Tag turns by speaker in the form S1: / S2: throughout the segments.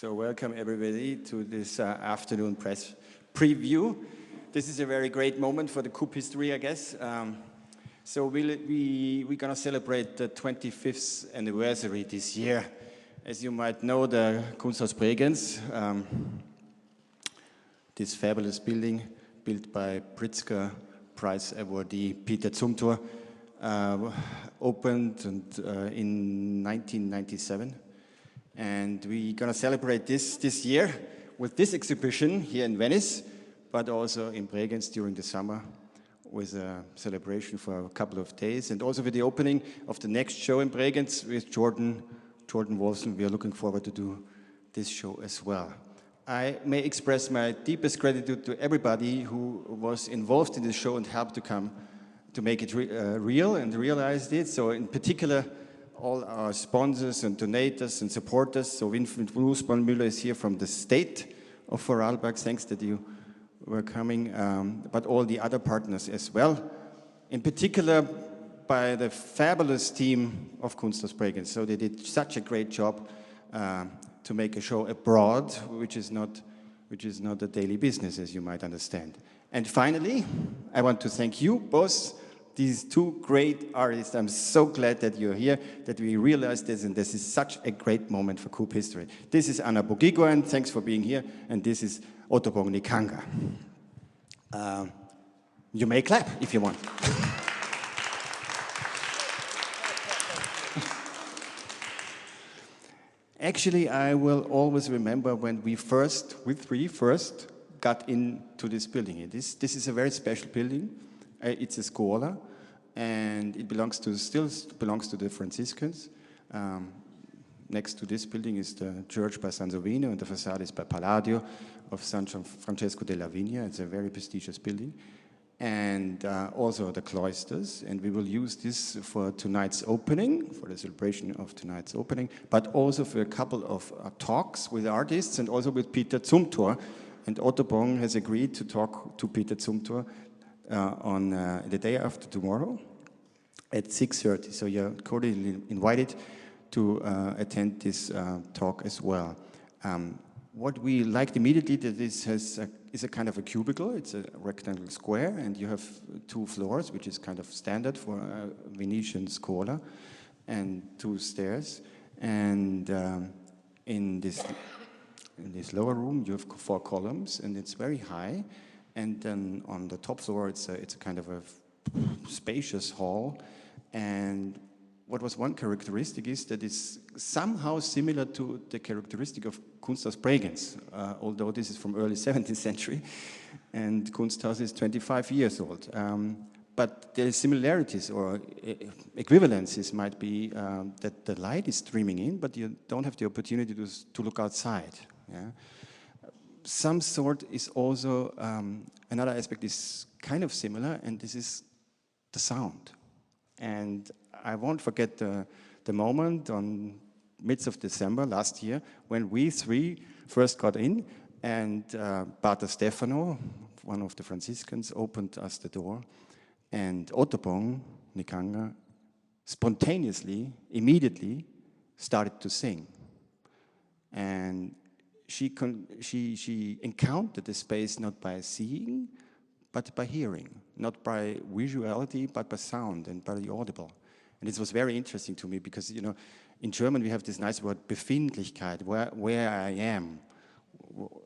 S1: So welcome everybody to this afternoon press preview. This is a very great moment for the KUB history, I guess. So we're going to celebrate the 25th anniversary this year. As you might know, the Kunsthaus Bregenz, this fabulous building built by Pritzker Prize awardee Peter Zumthor, opened in 1997. And we're going to celebrate this year with this exhibition here in Venice, but also in Bregenz during the summer with a celebration for a couple of days, and also with the opening of the next show in Bregenz with Jordan Wolfson. We are looking forward to do this show as well. I may express my deepest gratitude to everybody who was involved in this show and helped to make it real and realized it. So in particular, all our sponsors and donators and supporters. So Winfried Nussbaum-Müller is here from the state of Vorarlberg. Thanks that you were coming, but all the other partners as well. In particular, by the fabulous team of Kunsthaus Bregenz. So they did such a great job to make a show abroad, which is not a daily business, as you might understand. And finally, I want to thank you both, these two great artists. I'm so glad that you're here, that we realized this, and this is such a great moment for KUB history. This is Anna Boghiguian, thanks for being here, and this is Otobong Nkanga. You may clap if you want. Actually, I will always remember when we first got into this building. This is a very special building. It's a Scuola, and it still belongs to the Franciscans. Next to this building is the church by San Sovino, and the facade is by Palladio of San Francesco della Vigna. It's a very prestigious building. And also the cloisters, and we will use this for tonight's opening, for the celebration of tonight's opening, but also for a couple of talks with artists and also with Peter Zumthor. And Otobong has agreed to talk to Peter Zumthor on the day after tomorrow at 6:30. So you're cordially invited to attend this talk as well. What we liked immediately, that this is a kind of a cubicle. It's a rectangle square, and you have 2 floors, which is kind of standard for a Venetian scuola, and 2 stairs. And in this lower room, you have 4 columns, and it's very high. And then on the top floor, it's a kind of a spacious hall. And what was one characteristic is that it's somehow similar to the characteristic of Kunsthaus Bregenz, although this is from early 17th century, and Kunsthaus is 25 years old. But the similarities or equivalences might be that the light is streaming in, but you don't have the opportunity to look outside. Yeah? Some sort is also, another aspect is kind of similar, and this is the sound. And I won't forget the moment on midst of December last year when we 3 first got in, and Pater Stefano, one of the Franciscans, opened us the door, and Otobong Nkanga spontaneously, immediately started to sing. And she encountered the space not by seeing, but by hearing, not by visuality, but by sound and by the audible. And it was very interesting to me because, you know, in German we have this nice word Befindlichkeit, where I am.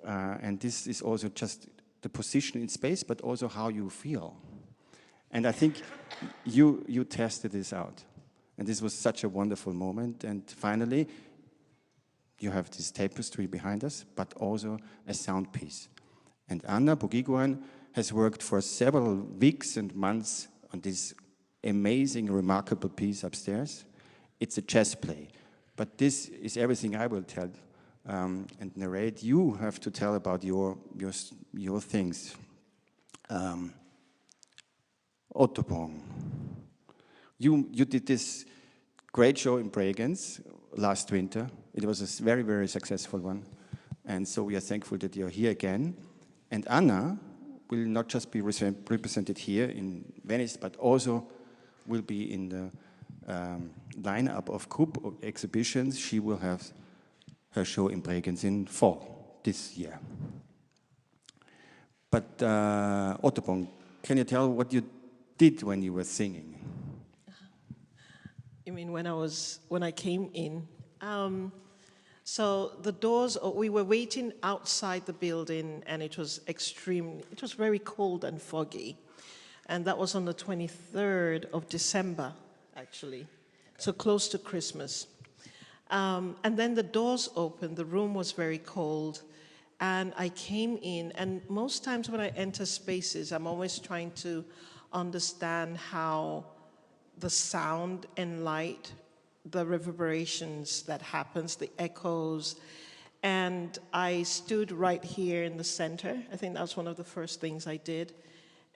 S1: And this is also just the position in space, but also how you feel. And I think you tested this out. And this was such a wonderful moment. And finally, you have this tapestry behind us, but also a sound piece. And Anna Boghiguian has worked for several weeks and months on this amazing, remarkable piece upstairs. It's a chess play, but this is everything I will tell and narrate. You have to tell about your things. Otobong, you did this great show in Bregenz last winter. It was a very, very successful one, and so we are thankful that you're here again. And Anna will not just be represented here in Venice, but also will be in the lineup of KUB exhibitions. She will have her show in Bregenz in fall this year. But Otobong, can you tell what you did when you were singing?
S2: You mean when I came in? So the doors, we were waiting outside the building, and it was very cold and foggy. And that was on the 23rd of December, actually, so close to Christmas. And then the doors opened, the room was very cold, and I came in, and most times when I enter spaces, I'm always trying to understand how the sound and light, the reverberations that happens, the echoes, and I stood right here in the center. I think that was one of the first things I did,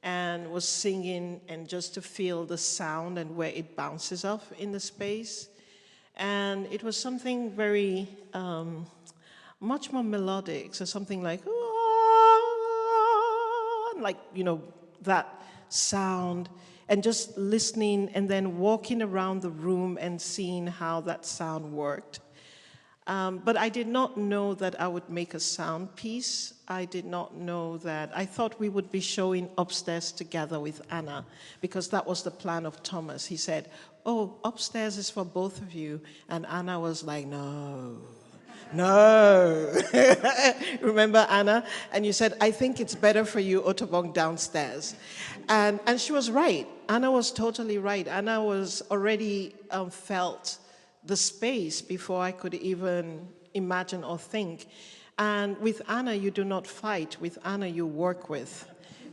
S2: and was singing, and just to feel the sound and where it bounces off in the space. And it was something very, much more melodic, so something like, that sound, and just listening and then walking around the room and seeing how that sound worked. But I did not know that I would make a sound piece. I did not know that. I thought we would be showing upstairs together with Anna, because that was the plan of Thomas. He said, "Oh, upstairs is for both of you." And Anna was like, "No. No." Remember, Anna? And you said, "I think it's better for you, Otobong, downstairs." And she was right. Anna was totally right. Anna was already felt the space before I could even imagine or think. And with Anna, you do not fight. With Anna, you work with.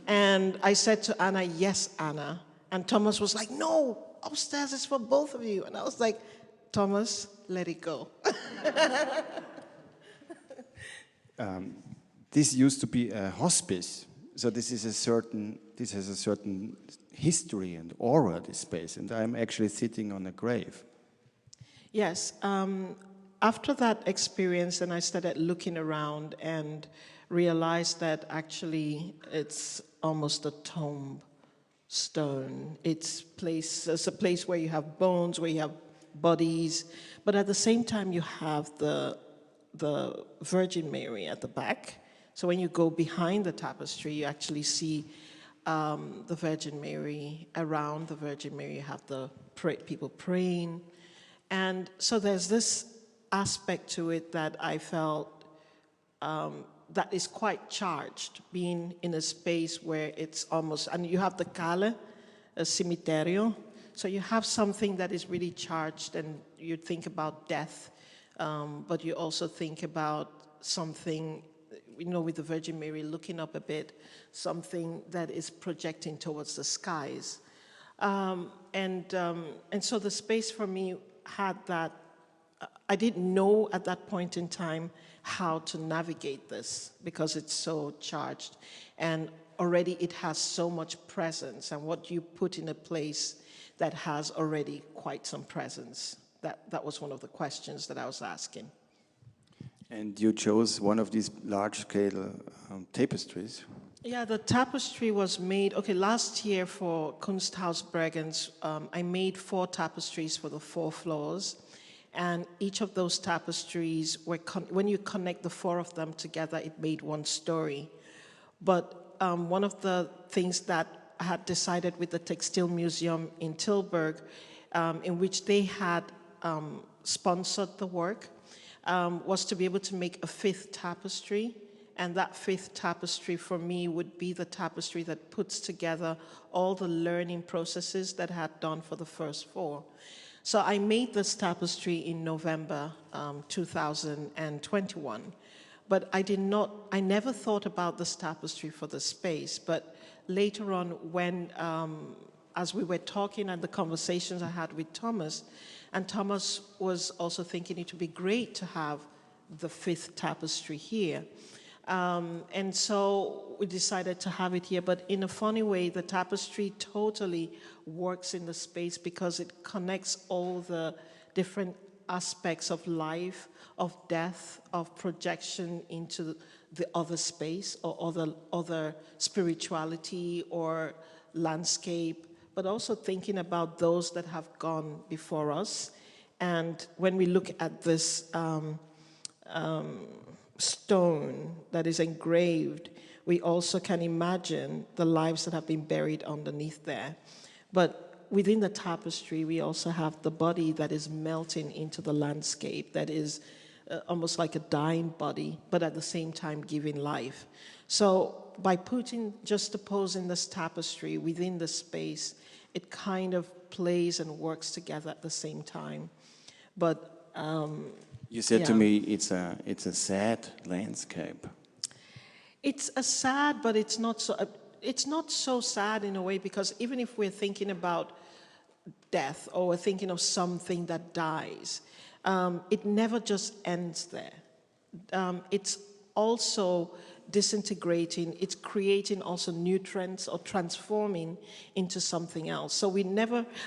S2: And I said to Anna, "Yes, Anna." And Thomas was like, "No, upstairs is for both of you." And I was like, "Thomas, let it go."
S1: This used to be a hospice, so this has a certain history and aura, this space, and I'm actually sitting on a grave.
S2: Yes, after that experience, and I started looking around and realized that actually it's almost a tombstone. It's a place where you have bones, where you have bodies, but at the same time you have the Virgin Mary at the back. So when you go behind the tapestry, you actually see the Virgin Mary. Around the Virgin Mary, you have the people praying. And so there's this aspect to it that I felt that is quite charged, being in a space where it's almost, and you have the Cale, a cemeterio, so you have something that is really charged, and you think about death, but you also think about something, with the Virgin Mary looking up a bit, something that is projecting towards the skies. And so the space for me had that, I didn't know at that point in time how to navigate this, because it's so charged, and already it has so much presence, and what you put in a place that has already quite some presence. That was one of the questions that I was asking.
S1: And you chose one of these large-scale tapestries.
S2: Yeah, the tapestry was made, last year for Kunsthaus Bregenz, I made 4 tapestries for the 4 floors. And each of those tapestries, when you connect the 4 of them together, it made one story. But one of the things that I had decided with the Textile Museum in Tilburg, in which they had sponsored the work, was to be able to make a 5th tapestry. And that 5th tapestry for me would be the tapestry that puts together all the learning processes that I had done for the first 4. So I made this tapestry in November 2021, but I never thought about this tapestry for the space. But later on, when, as we were talking and the conversations I had with Thomas, and Thomas was also thinking it would be great to have the 5th tapestry here. And so we decided to have it here, but in a funny way, the tapestry totally works in the space because it connects all the different aspects of life, of death, of projection into the other space or other spirituality or landscape, but also thinking about those that have gone before us. And when we look at this stone that is engraved, we also can imagine the lives that have been buried underneath there. But within the tapestry, we also have the body that is melting into the landscape, that is almost like a dying body, but at the same time giving life. So by juxtaposing this tapestry within the space, it kind of plays and works together at the same time. But
S1: you said to me it's a sad landscape.
S2: It's a sad, but it's not so sad in a way, because even if we're thinking about death or we're thinking of something that dies, it never just ends there. It's also disintegrating, it's creating also nutrients or transforming into something else. So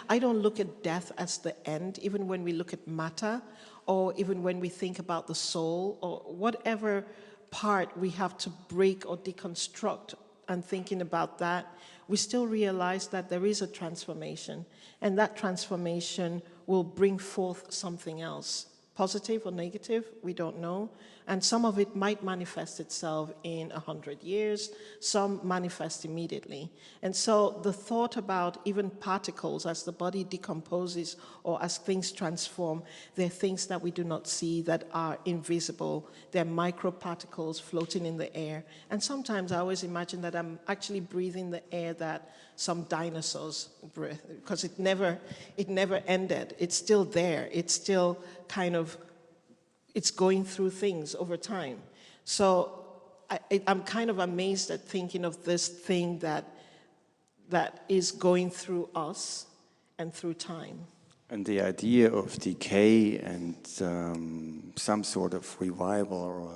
S2: I don't look at death as the end, even when we look at matter, or even when we think about the soul, or whatever part we have to break or deconstruct, and thinking about that, we still realize that there is a transformation, and that transformation will bring forth something else. Positive or negative, we don't know. And some of it might manifest itself in 100 years, some manifest immediately. And so the thought about even particles as the body decomposes or as things transform, they're things that we do not see, that are invisible. They're microparticles floating in the air. And sometimes I always imagine that I'm actually breathing the air that some dinosaurs breathe, because it never ended. It's still there. It's still it's going through things over time. So I'm kind of amazed at thinking of this thing that is going through us and through time.
S1: And the idea of decay and some sort of revival or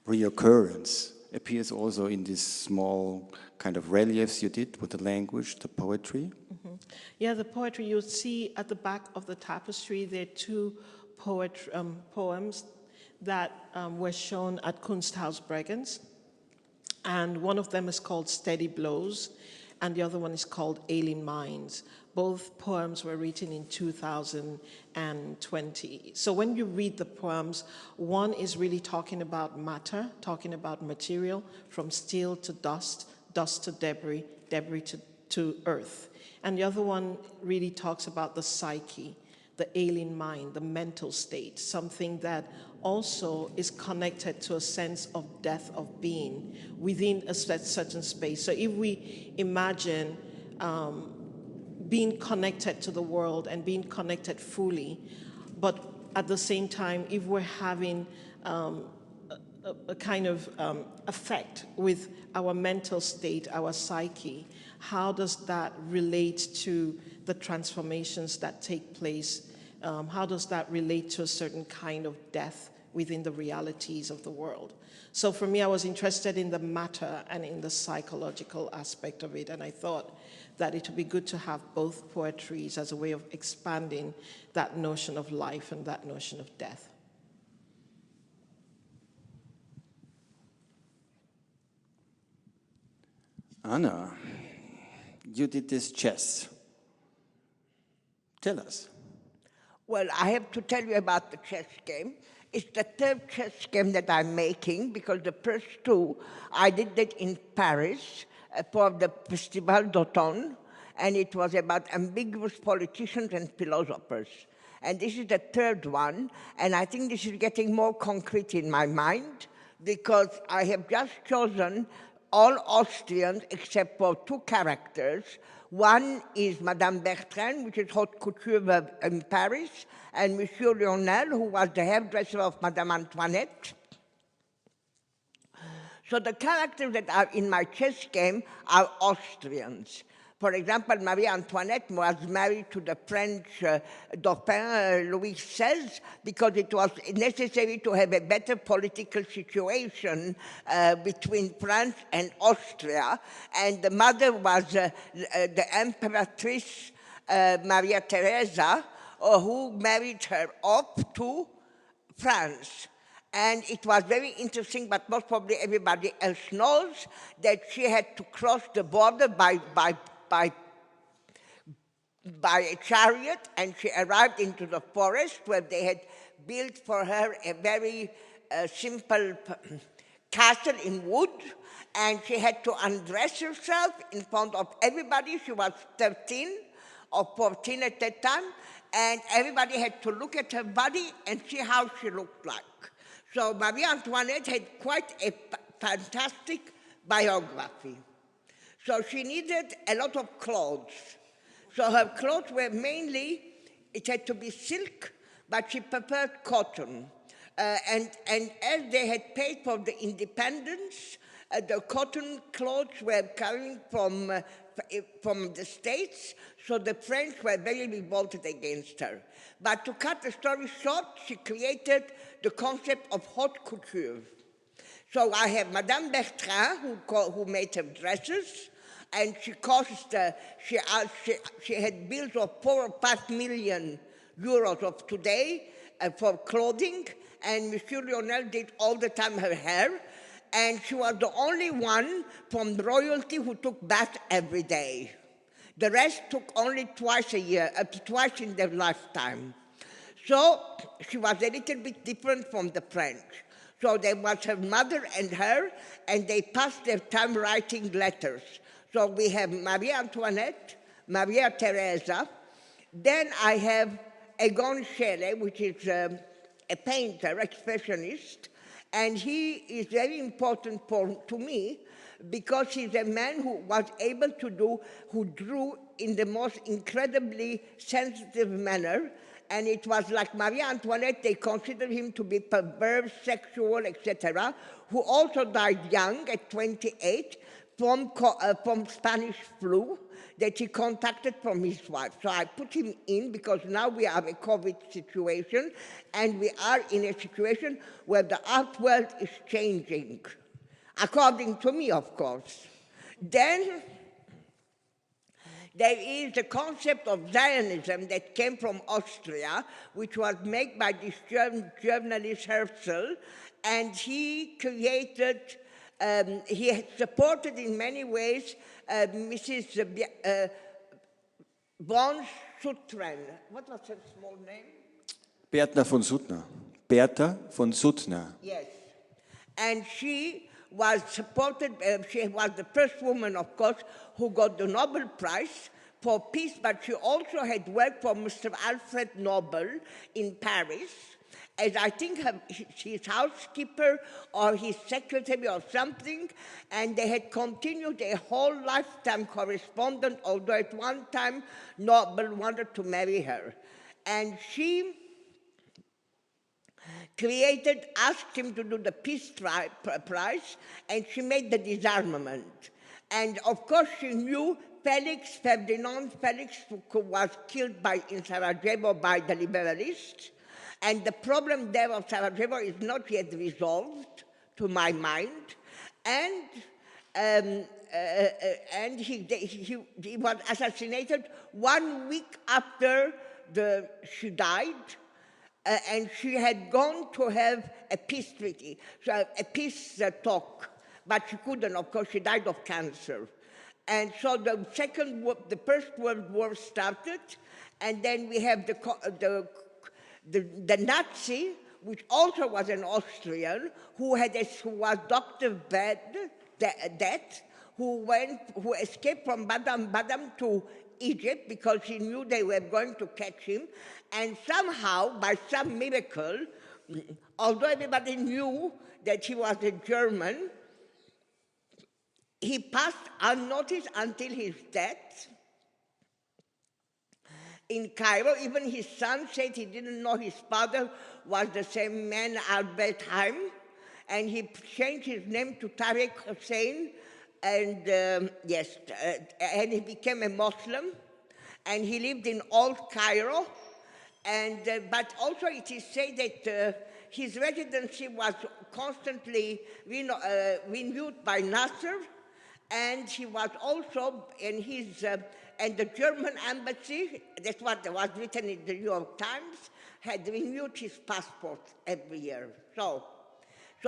S1: reoccurrence appears also in these small kind of reliefs you did with the language, the poetry.
S2: Mm-hmm. Yeah, the poetry, you'll see at the back of the tapestry, there are two poems that were shown at Kunsthaus Bregenz. And one of them is called Steady Blows, and the other one is called Alien Minds. Both poems were written in 2020. So when you read the poems, one is really talking about matter, talking about material, from steel to dust, dust to debris, debris to earth. And the other one really talks about the psyche, the alien mind, the mental state, something that also is connected to a sense of death of being within a certain space. So if we imagine being connected to the world and being connected fully, but at the same time, if we're having a kind of effect with our mental state, our psyche, how does that relate to the transformations that take place? How does that relate to a certain kind of death within the realities of the world? So for me, I was interested in the matter and in the psychological aspect of it, and I thought that it would be good to have both poetries as a way of expanding that notion of life and that notion of death.
S1: Anna, you did this chess. Tell us.
S3: Well, I have to tell you about the chess game. It's the third chess game that I'm making, because the first two, I did it in Paris for the Festival d'Automne, and it was about ambiguous politicians and philosophers. And this is the third one, and I think this is getting more concrete in my mind, because I have just chosen all Austrians except for two characters. One is Madame Bertrand, which is haute couture in Paris, and Monsieur Lionel, who was the hairdresser of Madame Antoinette. So the characters that are in my chess game are Austrians. For example, Marie Antoinette was married to the French Dauphin Louis XVI because it was necessary to have a better political situation between France and Austria. And the mother was the Empress Maria Theresa, who married her off to France. And it was very interesting, but most probably everybody else knows, that she had to cross the border by a chariot, and she arrived into the forest where they had built for her a very simple castle in wood, and she had to undress herself in front of everybody. She was 13 or 14 at that time, and everybody had to look at her body and see how she looked like. So Marie Antoinette had quite a fantastic biography. So she needed a lot of clothes. So her clothes were mainly, it had to be silk, but she preferred cotton. And as they had paid for the independence, the cotton clothes were coming from the States, so the French were very revolted against her. But to cut the story short, she created the concept of haute couture. So I have Madame Bertrand, who made her dresses, and she had bills of 4 or 5 million euros of today for clothing, and Monsieur Lionel did all the time her hair, and she was the only one from royalty who took bath every day. The rest took only twice a year, twice in their lifetime. So she was a little bit different from the French. So there was her mother and her, and they passed their time writing letters. So we have Marie Antoinette, Maria Theresa. Then I have Egon Schiele, which is a painter, expressionist, and he is very important to me because he's a man who was able to who drew in the most incredibly sensitive manner. And it was like Marie Antoinette, they considered him to be perverse, sexual, etc., who also died young at 28 from Spanish flu that he contacted from his wife. So I put him in because now we have a COVID situation, and we are in a situation where the art world is changing, according to me, of course. Then there is the concept of Zionism that came from Austria, which was made by this journalist Herzl, and he created, he had supported in many ways Mrs. von Suttner. What was her small name?
S1: Bertha von Suttner. Bertha von Suttner.
S3: Yes. And she was supported, she was the first woman, of course, who got the Nobel Prize for peace, but she also had worked for Mr. Alfred Nobel in Paris, as I think his housekeeper or his secretary or something, and they had continued a whole lifetime correspondence, although at one time Nobel wanted to marry her. And she asked him to do the Peace Prize, and she made the disarmament. And of course she knew Ferdinand Felix, who was killed in Sarajevo by the liberalists. And the problem there of Sarajevo is not yet resolved, to my mind. And he was assassinated 1 week after she died. And she had gone to have a peace treaty, so a peace talk, but she couldn't, of course, she died of cancer. And so the First World War started, and then we have the Nazi, which also was an Austrian, who was Dr. Det, who escaped from Baden to Egypt because he knew they were going to catch him, and somehow, by some miracle, although everybody knew that he was a German, he passed unnoticed until his death in Cairo. Even his son said he didn't know his father was the same man, Albert Heim, and he changed his name to Tariq Hussein, and and he became a Muslim, and he lived in Old Cairo, and but also it is said that his residency was constantly renewed by Nasser, and he was also in his and the German embassy, that's what was written in the New York Times, had renewed his passport every year. So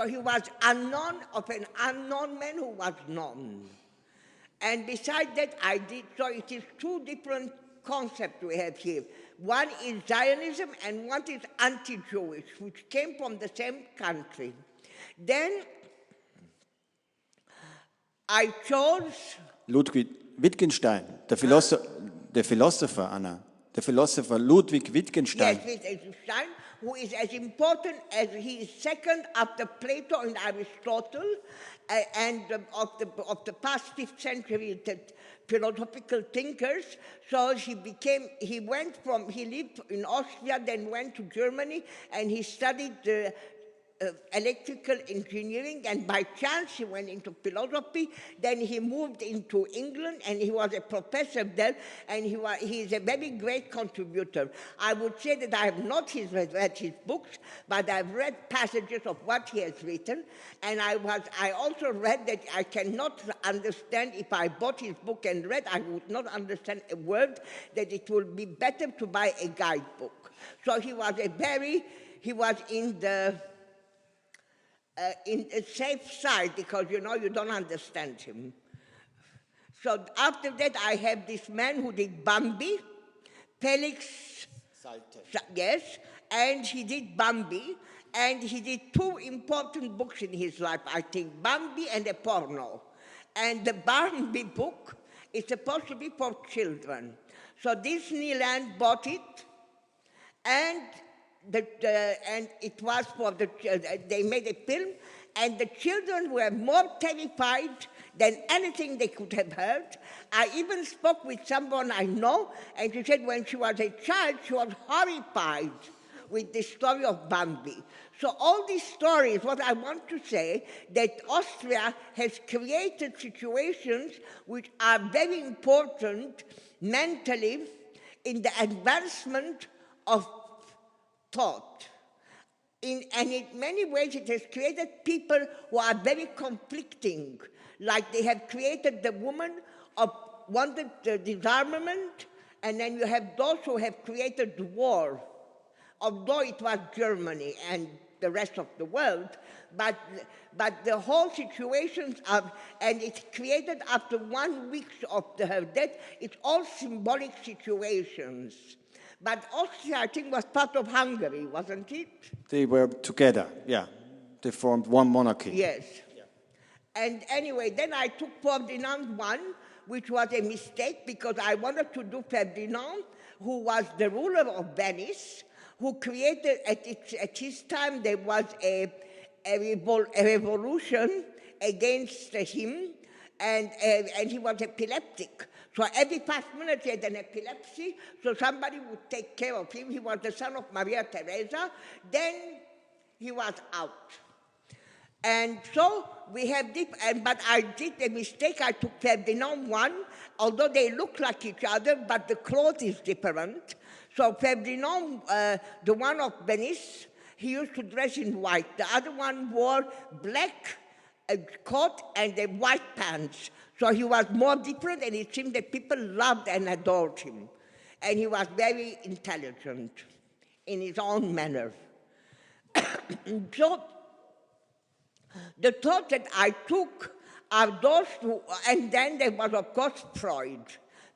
S3: he was of an unknown man who was known. And besides that, so it is two different concepts we have here. One is Zionism and one is anti-Jewish, which came from the same country. Then I chose
S1: Ludwig Wittgenstein, the philosopher, Anna, the philosopher Ludwig Wittgenstein.
S3: Yes, Wittgenstein, who is as important as he is second after Plato and Aristotle, and of the past 5th century philosophical thinkers. So he lived in Austria, then went to Germany, and he studied electrical engineering, and by chance he went into philosophy. Then he moved into England, and he was a professor there, and he is a very great contributor. I would say that I have not read his books, but I've read passages of what he has written, and I also read that I cannot understand, if I bought his book and read, I would not understand a word, that it would be better to buy a guidebook. So he was in a safe side, because you don't understand him. So after that, I have this man who did Bambi, Felix Salten. Yes, and he did Bambi, and he did 2 important books in his life, I think, Bambi and a porno. And the Bambi book is supposed to be for children. So Disneyland bought it, and it was for they made a film, and the children were more terrified than anything they could have heard. I even spoke with someone I know, and she said when she was a child, she was horrified with the story of Bambi. So all these stories, what I want to say, that Austria has created situations which are very important mentally in the advancement of thought. And in many ways it has created people who are very conflicting, like they have created the woman of wanted disarmament, and then you have those who have created the war, although it was Germany and the rest of the world, but the whole situations and it's created after 1 week of her death, it's all symbolic situations. But Austria, I think, was part of Hungary, wasn't it?
S1: They were together, yeah. They formed one monarchy.
S3: Yes. Yeah. And anyway, then I took Ferdinand I, which was a mistake, because I wanted to do Ferdinand, who was the ruler of Venice, who created, at his time, there was a revolution against him, and he was epileptic. So every 5 minutes he had an epilepsy, so somebody would take care of him. He was the son of Maria Teresa. Then he was out. And so we have this, but I did a mistake. I took Ferdinand I, although they look like each other, but the cloth is different. So Ferdinand, the one of Venice, he used to dress in white. The other one wore black coat and white pants. So he was more different, and it seemed that people loved and adored him. And he was very intelligent in his own manner. So the thought that I took are those who, and then there was, of course, Freud.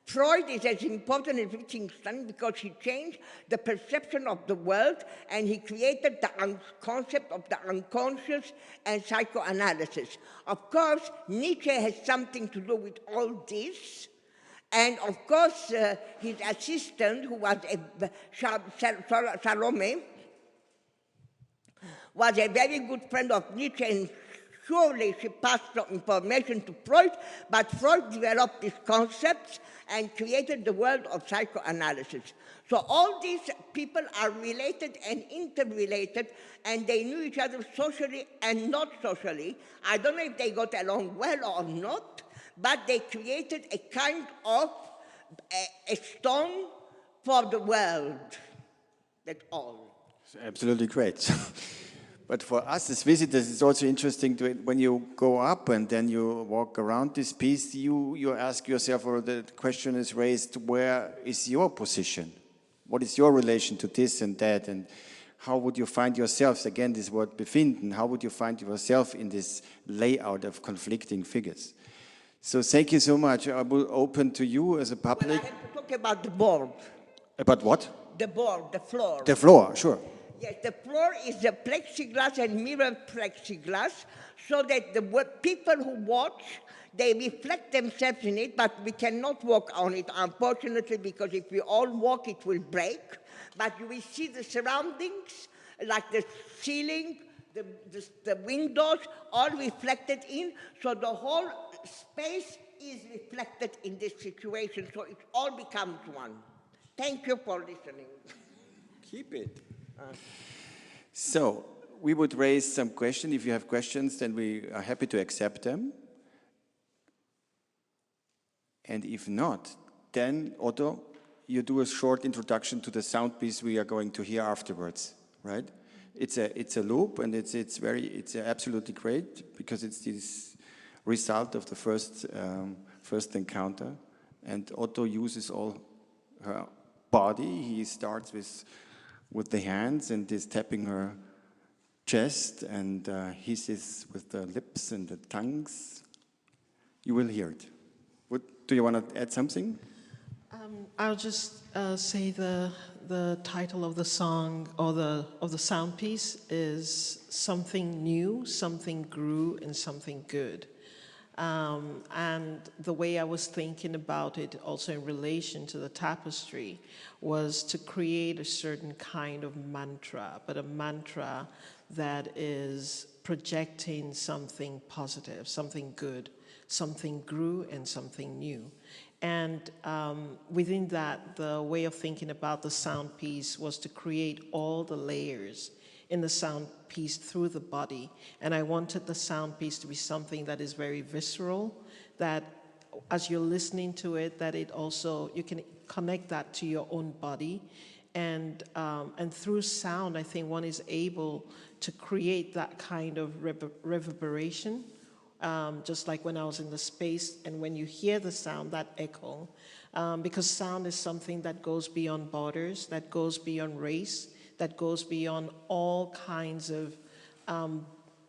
S3: Freud is as important as Wittgenstein because he changed the perception of the world, and he created the concept of the unconscious and psychoanalysis. Of course, Nietzsche has something to do with all this. And of course, his assistant, who was Salome, was a very good friend of Nietzsche, and surely she passed the information to Freud, but Freud developed these concepts and created the world of psychoanalysis. So all these people are related and interrelated, and they knew each other socially and not socially. I don't know if they got along well or not, but they created a kind of a stone for the world. That's all.
S1: It's absolutely great. But for us as visitors, it's also interesting when you go up and then you walk around this piece, you ask yourself, or the question is raised, where is your position? What is your relation to this and that? And how would you find yourselves, again, this word befinden, how would you find yourself in this layout of conflicting figures? So thank you so much. I will open to you as a public.
S3: Well, I have to talk about the board.
S1: About what?
S3: The board, the floor.
S1: The floor, sure.
S3: Yes, the floor is the plexiglass and mirror plexiglass, so that the people who watch, they reflect themselves in it, but we cannot walk on it, unfortunately, because if we all walk, it will break. But you will see the surroundings, like the ceiling, the windows, all reflected in, so the whole space is reflected in this situation, so it all becomes one. Thank you for listening.
S1: Keep it. So, we would raise some questions. If you have questions, then we are happy to accept them. And if not, then, Otto, you do a short introduction to the sound piece we are going to hear afterwards, right? It's a loop, and it's absolutely great, because it's this result of the first encounter. And Otto uses all her body. He starts with the hands and is tapping her chest, and hisses with the lips and the tongues. You will hear it. Do you want to add something?
S2: I'll just say the title of the song, or of the sound piece, is Something New, Something Grew, and Something Good. And the way I was thinking about it, also in relation to the tapestry, was to create a certain kind of mantra, but a mantra that is projecting something positive, something good, something grew, and something new. And within that, the way of thinking about the sound piece was to create all the layers in the sound piece through the body. And I wanted the sound piece to be something that is very visceral, that as you're listening to it, that it also, you can connect that to your own body. And through sound, I think one is able to create that kind of reverberation, just like when I was in the space, and when you hear the sound, that echo, because sound is something that goes beyond borders, that goes beyond race, that goes beyond all kinds of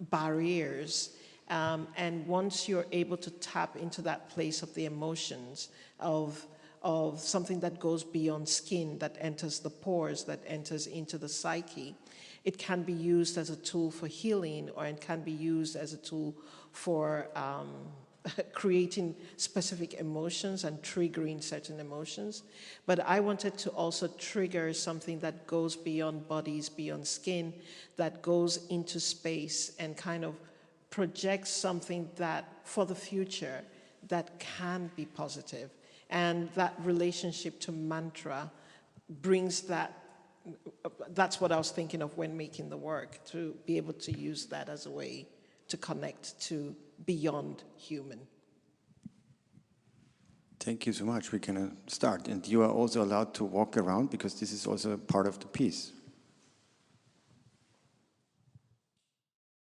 S2: barriers. And once you're able to tap into that place of the emotions, of something that goes beyond skin, that enters the pores, that enters into the psyche, it can be used as a tool for healing, or it can be used as a tool for creating specific emotions and triggering certain emotions. But I wanted to also trigger something that goes beyond bodies, beyond skin, that goes into space and kind of projects something that, for the future, that can be positive. And that relationship to mantra brings that. That's what I was thinking of when making the work, to be able to use that as a way to connect to beyond human.
S1: Thank you so much. We can start. And you are also allowed to walk around, because this is also part of the piece.